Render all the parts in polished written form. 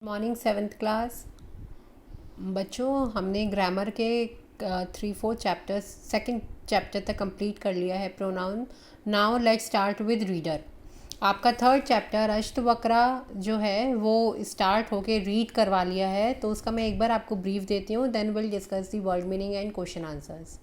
Morning 7th class बच्चों, हमने grammar के 3-4 चैप्टर्स सेकंड चैप्टर तक कंप्लीट कर लिया है pronoun. Now let's start with reader. आपका थर्ड चैप्टर अष्टवक्रा जो है वो स्टार्ट होके रीड करवा लिया है, तो उसका मैं एक बार आपको ब्रीफ देती हूँ, then will discuss the word meaning and question answers.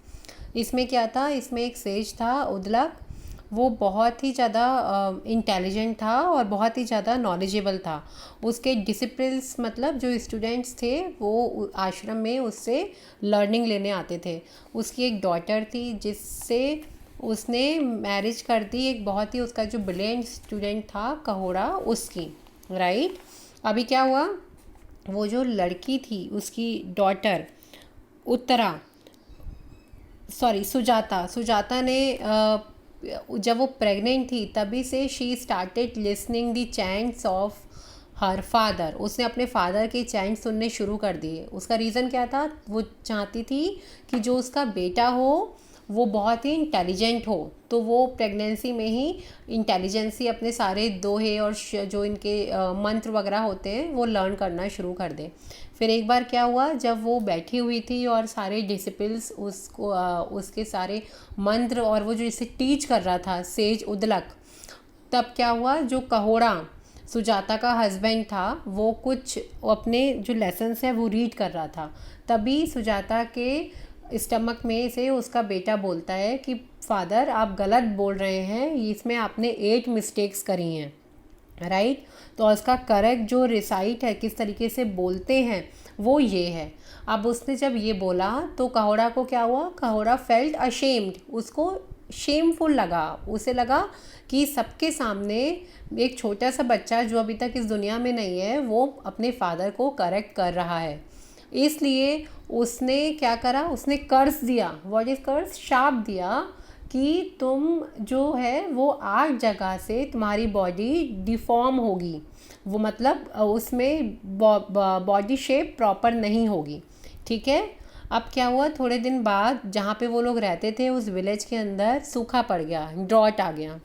इसमें क्या था, इसमें एक सेज था उदलक। वो बहुत ही ज़्यादा इंटेलिजेंट था और बहुत ही ज़्यादा नॉलेजेबल था। उसके डिसिपल्स मतलब जो स्टूडेंट्स थे वो आश्रम में उससे लर्निंग लेने आते थे। उसकी एक डॉटर थी जिससे उसने मैरिज कर दी, एक बहुत ही उसका जो ब्रिलियंट स्टूडेंट था कहोड़ा उसकी, राइट। अभी क्या हुआ, वो जो लड़की थी उसकी डॉटर उत्तरा, सॉरी सुजाता, सुजाता ने जब वो प्रेग्नेंट थी तभी से she started listening the chants of her father. उसने अपने फादर के चैंट सुनने शुरू कर दिए। उसका रीज़न क्या था, वो चाहती थी कि जो उसका बेटा हो वो बहुत ही इंटेलिजेंट हो, तो वो प्रेगनेंसी में ही इंटेलिजेंसी अपने सारे दोहे और जो इनके मंत्र वगैरह होते हैं वो लर्न करना शुरू कर दे। फिर एक बार क्या हुआ, जब वो बैठी हुई थी और सारे डिसिपल्स उसको उसके सारे मंत्र और वो जो इसे टीच कर रहा था सेज उदलक, तब क्या हुआ, जो कहोड़ा सुजाता का हस्बैंड था वो कुछ अपने जो लेसन्स है वो रीड कर रहा था। तभी सुजाता के स्टमक में से उसका बेटा बोलता है कि फादर आप गलत बोल रहे हैं, इसमें आपने 8 मिस्टेक्स करी हैं, राइट। तो उसका करेक्ट जो रिसाइट है, किस तरीके से बोलते हैं, वो ये है। अब उसने जब ये बोला तो कहोड़ा को क्या हुआ, कहोड़ा फेल्ट अशेम्ड, उसको शेमफुल लगा। उसे लगा कि सबके सामने एक छोटा सा बच्चा जो अभी तक इस दुनिया में नहीं है वो अपने फादर को करेक्ट कर रहा है। इसलिए उसने क्या करा, उसने कर्स दिया। व्हाट इज़ कर्स, शाप दिया कि तुम जो है वो 8 जगह से तुम्हारी बॉडी डिफॉर्म होगी, वो मतलब उसमें बॉडी शेप प्रॉपर नहीं होगी, ठीक है। अब क्या हुआ, थोड़े दिन बाद जहाँ पे वो लोग रहते थे उस विलेज के अंदर सूखा पड़ गया, ड्रॉट आ गया।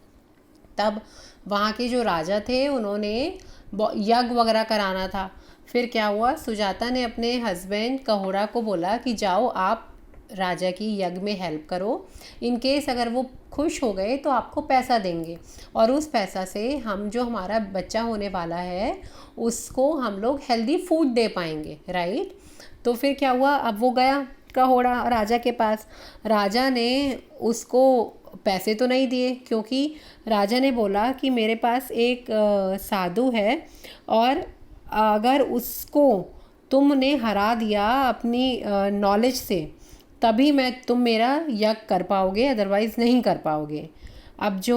तब वहाँ के जो राजा थे उन्होंने यज्ञ वगैरह कराना था। फिर क्या हुआ, सुजाता ने अपने हस्बैंड कहोड़ा को बोला कि जाओ आप राजा की यज्ञ में हेल्प करो, इन केस अगर वो खुश हो गए तो आपको पैसा देंगे और उस पैसा से हम जो हमारा बच्चा होने वाला है उसको हम लोग हेल्दी फूड दे पाएंगे, राइट। तो फिर क्या हुआ, अब वो गया कहोड़ा राजा के पास। राजा ने उसको पैसे तो नहीं दिए, क्योंकि राजा ने बोला कि मेरे पास एक साधु है और अगर उसको तुमने हरा दिया अपनी नॉलेज से तभी तुम मेरा यज्ञ कर पाओगे, अदरवाइज़ नहीं कर पाओगे। अब जो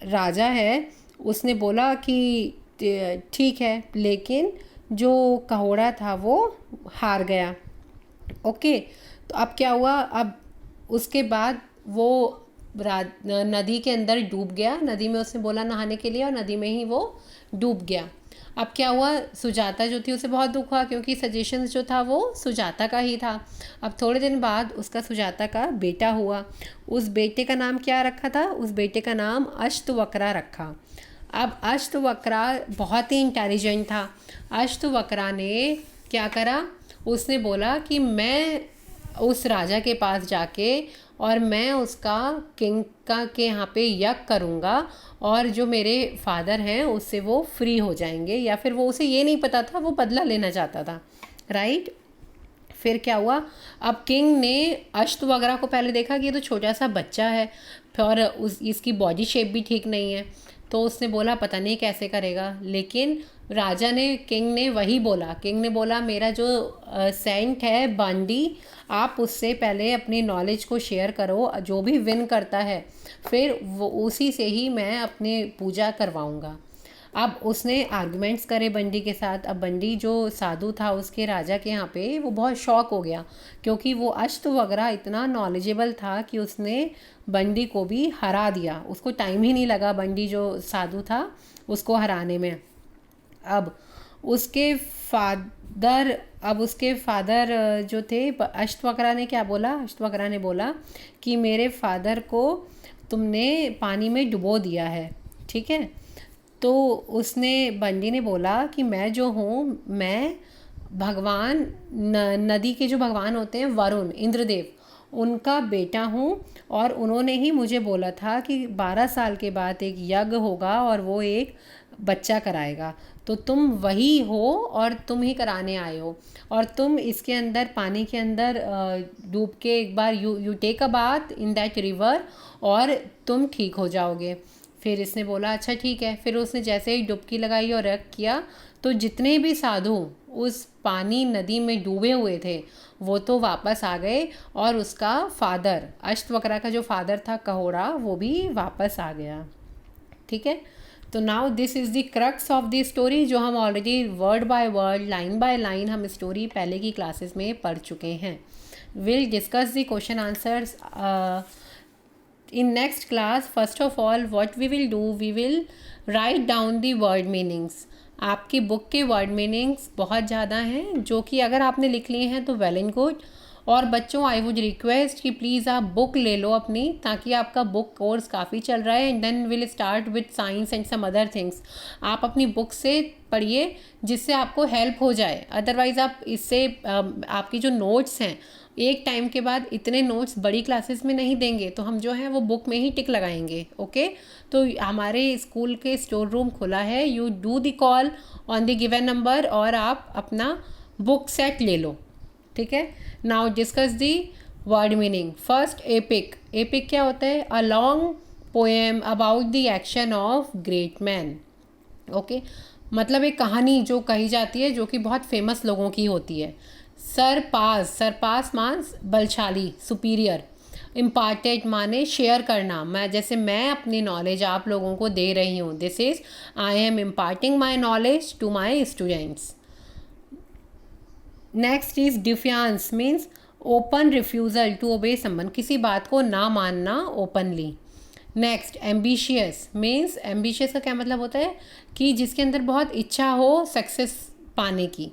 राजा है उसने बोला कि ठीक है, लेकिन जो कहोड़ा था वो हार गया। ओके, तो अब क्या हुआ, अब उसके बाद वो नदी के अंदर डूब गया। नदी में उसने बोला नहाने के लिए और नदी में ही वो डूब गया। अब क्या हुआ, सुजाता जो थी उसे बहुत दुख हुआ, क्योंकि सजेशंस जो था वो सुजाता का ही था। अब थोड़े दिन बाद उसका सुजाता का बेटा हुआ। उस बेटे का नाम क्या रखा था, उस बेटे का नाम अष्टवक्रा रखा। अब अष्टवक्रा बहुत ही इंटेलिजेंट था। अष्टवक्रा ने क्या करा, उसने बोला कि मैं उस राजा के पास जाके और मैं उसका किंग का के यहाँ पे यज्ञ करूँगा और जो मेरे फादर हैं उससे वो फ्री हो जाएंगे, या फिर वो उसे ये नहीं पता था, वो बदला लेना चाहता था, राइट। फिर क्या हुआ, अब किंग ने अष्टवक्रा को पहले देखा कि ये तो छोटा सा बच्चा है और इसकी बॉडी शेप भी ठीक नहीं है, तो उसने बोला पता नहीं कैसे करेगा। लेकिन राजा ने, किंग ने वही बोला, किंग ने बोला मेरा जो सेंट है बंडी, आप उससे पहले अपनी नॉलेज को शेयर करो, जो भी विन करता है फिर वो उसी से ही मैं अपनी पूजा करवाऊँगा। अब उसने आर्गुमेंट्स करे बंडी के साथ। अब बंडी जो साधु था उसके राजा के यहाँ पे, वो बहुत शॉक हो गया, क्योंकि वो अष्टवक्रा इतना नॉलेजेबल था कि उसने बंडी को भी हरा दिया। उसको टाइम ही नहीं लगा बंडी जो साधु था उसको हराने में। अब उसके फादर जो थे, अष्टवक्रा ने क्या बोला, अष्टवक्रा ने बोला कि मेरे फादर को तुमने पानी में डुबो दिया है, ठीक है। तो उसने बंडी ने बोला कि मैं जो हूँ, मैं भगवान नदी के जो भगवान होते हैं वरुण, इंद्रदेव, उनका बेटा हूँ, और उन्होंने ही मुझे बोला था कि 12 साल के बाद एक यज्ञ होगा और वो एक बच्चा कराएगा, तो तुम वही हो और तुम ही कराने आए हो, और तुम इसके अंदर पानी के अंदर डूब के एक बार you take a bath in that river और तुम ठीक हो जाओगे। फिर इसने बोला अच्छा ठीक है। फिर उसने जैसे ही डुबकी लगाई और रख किया, तो जितने भी साधु उस पानी नदी में डूबे हुए थे वो तो वापस आ गए, और उसका फादर, अष्टवक्रा का जो फादर था कहोड़ा, वो भी वापस आ गया। ठीक है, तो now this is the crux of the story, जो हम already word by word, line by line हम स्टोरी पहले की क्लासेस में पढ़ चुके हैं। Will discuss the question answers in next class. First of all, what we will do, we will write down the word meanings. आपकी book के word meanings बहुत ज़्यादा हैं, जो कि अगर आपने लिख लिए हैं तो वेल एंड गुड। और बच्चों, आई वुड रिक्वेस्ट कि प्लीज़ आप बुक ले लो अपनी, ताकि आपका बुक कोर्स काफ़ी चल रहा है, and then will start with science and some other things. आप अपनी बुक से पढ़िए जिससे आपको हेल्प हो जाए, अदरवाइज़ आप इससे आपकी जो नोट्स हैं, एक टाइम के बाद इतने नोट्स बड़ी क्लासेस में नहीं देंगे, तो हम जो है वो बुक में ही टिक लगाएंगे। ओके, तो हमारे स्कूल के स्टोर रूम खुला है, you do the call on the given number और आप अपना बुक सेट ले लो। ठीक है, now discuss the word meaning. First, epic. Epic क्या होता है? A long poem about the action of great man. Okay, मतलब एक कहानी जो कही जाती है, जो कि बहुत फेमस लोगों की होती है। सरपास, सरपास मान्स बलशाली, सुपीरियर। इम्पार्टेड माने शेयर करना, मैं अपनी नॉलेज आप लोगों को दे रही हूँ। This is I am imparting my knowledge to my students. Next is defiance, means open refusal to obey someone, किसी बात को ना मानना openly. Next, ambitious, means ambitious का क्या मतलब होता है कि जिसके अंदर बहुत इच्छा हो सक्सेस पाने की।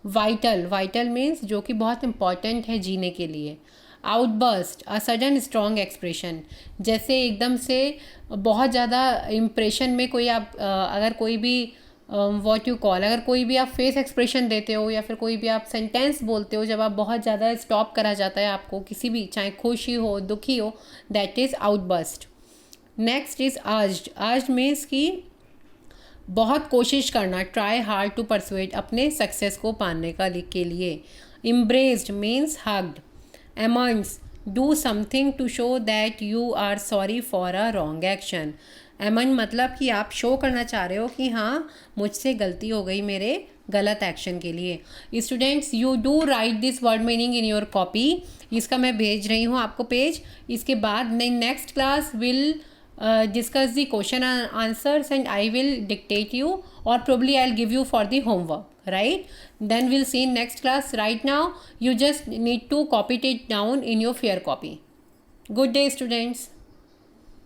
वाइटल, वाइटल मीन्स जो कि बहुत इम्पॉर्टेंट है जीने के लिए। Outburst, a sudden strong expression, जैसे एकदम से बहुत ज़्यादा इम्प्रेशन में कोई आप अगर कोई भी व्हाट यू कॉल, अगर कोई भी आप फेस एक्सप्रेशन देते हो या फिर कोई भी आप सेंटेंस बोलते हो, जब आप बहुत ज़्यादा स्टॉप करा जाता है आपको किसी भी, चाहे खुशी हो दुखी हो, that is outburst. Next is urged. Urged means कि बहुत कोशिश करना, ट्राई हार्ड टू परसुएट, अपने सक्सेस को पाने के लिए। Embraced means hugged. Amends, do something to show that you are sorry for a wrong action. एमन मतलब कि आप शो करना चाह रहे हो कि हाँ मुझसे गलती हो गई मेरे गलत एक्शन के लिए। Students, you do right this word meaning in your copy. इसका मैं भेज रही हूँ आपको पेज। इसके बाद next class will discuss the question and answers, and I will dictate you, or probably I'll give you for the homework, right? Then we'll see in next class. Right now you just need to copy it down in your fair copy. Good day, students.